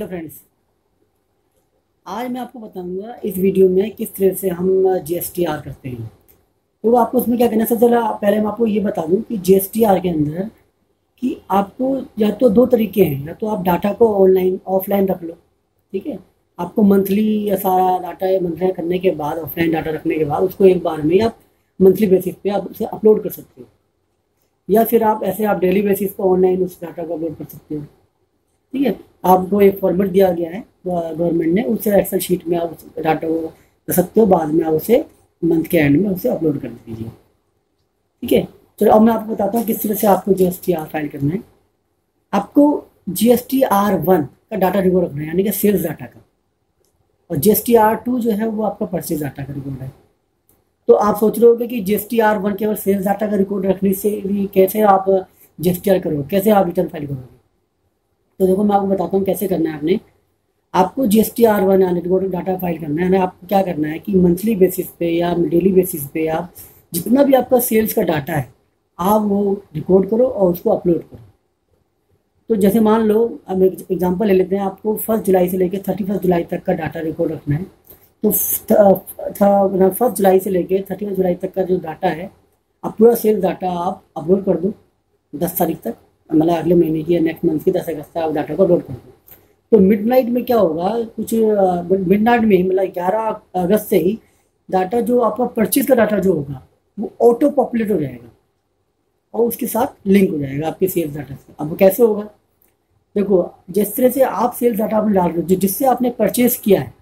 Hello friends, आज मैं आपको बताऊंगा इस वीडियो में किस तरह से हम जीएसटीआर करते हैं। तो आपको उसमें क्या करना है, सबसे पहले मैं आपको ये बता दूं कि जीएसटीआर के अंदर कि आपको या तो दो तरीके हैं, या तो आप डाटा को ऑनलाइन ऑफलाइन रख लो। ठीक है, आपको मंथली या सारा डाटा मंथली करने के बाद, ऑफलाइन डाटा रखने के बाद उसको एक बार में आप मंथली बेसिस पे आप उसे अपलोड कर सकते हो, या फिर आप ऐसे आप डेली बेसिस पे ऑनलाइन उस डाटा को अपलोड कर सकते हो। ठीक है, आपको एक फॉर्मेट दिया गया है गवर्नमेंट ने, उससे एक्सेल शीट में आप उस डाटा को कर सकते हो, बाद में आप उसे मंथ के एंड में उसे अपलोड कर दीजिए। ठीक है, तो अब मैं आपको बताता हूँ किस तरह से आपको जीएसटीआर फाइल करना है। आपको GSTR1 का डाटा रिकॉर्ड रखना है, यानी कि सेल्स डाटा का, और GSTR2 जो है वो आपका परचेज डाटा का रिकॉर्ड है। तो आप सोच रहे होगे कि GSTR1 केवल सेल्स डाटा का रिकॉर्ड रखने से भी कैसे आप GSTR करोगे, कैसे आप रिटर्न फाइल करोगे। तो देखो मैं आपको बताता हूँ कैसे करना है। आपको GSTR1 रिकॉर्ड डाटा फाइल करना है ना। आपको क्या करना है कि मंथली बेसिस पे या डेली बेसिस पे आप जितना भी आपका सेल्स का डाटा है आप वो रिकॉर्ड करो और उसको अपलोड करो। तो जैसे मान लो, अब एक एग्जांपल ले लेते हैं, आपको 1 जुलाई से लेकर 31 जुलाई तक का डाटा रिकॉर्ड रखना है। तो 1 जुलाई से लेकर 31 जुलाई तक का जो डाटा है, आप पूरा सेल्स डाटा आप अपलोड कर दो 10 तारीख तक, मतलब अगले महीने की या नेक्स्ट मंथ की 10 अगस्त तक आप डाटा को अपलोड कर दो। तो मिडनाइट में क्या होगा, कुछ मिडनाइट में ही, मतलब 11 अगस्त से ही डाटा जो आपका परचेज का डाटा जो होगा वो ऑटो पॉपुलेट हो जाएगा और उसके साथ लिंक हो जाएगा आपके सेल्स डाटा से। अब वो कैसे होगा, देखो जिस तरह से आप सेल्स डाटा आपने डाल रहे हो, जिससे आपने परचेज किया है,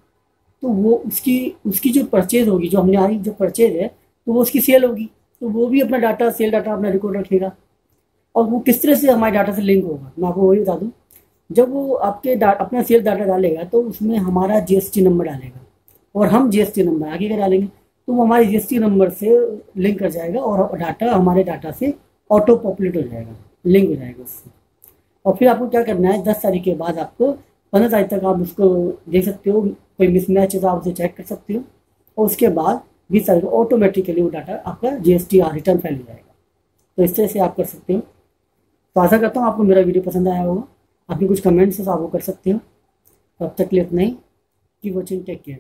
तो वो उसकी उसकी जो परचेज होगी, जो हमने आई जो परचेज है, तो वो उसकी सेल होगी, तो वो भी अपना डाटा, सेल डाटा अपना रिकॉर्ड रखेगा। और वो किस तरह से हमारे डाटा से लिंक होगा, मैं आपको वही बता दूं। जब वो आपके अपना सेल डाटा डालेगा तो उसमें हमारा जीएसटी नंबर डालेगा, और हम जीएसटी नंबर आगे का डालेंगे, तो वो हमारे जीएसटी नंबर से लिंक कर जाएगा और डाटा हमारे डाटा से ऑटो पॉपुलेट हो जाएगा, लिंक हो जाएगा उससे। और फिर आपको क्या करना है, 10 तारीख के बाद आपको 15 तारीख तक आप उसको देख सकते हो, कोई मिसमैच है तो आप उसे चेक कर सकते हो, और उसके बाद 20 तारीख को ऑटोमेटिकली वो डाटा आपका GSTR रिटर्न फाइल हो जाएगा। तो इस तरह से आप कर सकते हो। तो आशा करता हूँ आपको मेरा वीडियो पसंद आया होगा। आपके कुछ कमेंट्स है तो आप वो कर सकते हो। तब तक के लिए इतना ही। Keep watching, take care.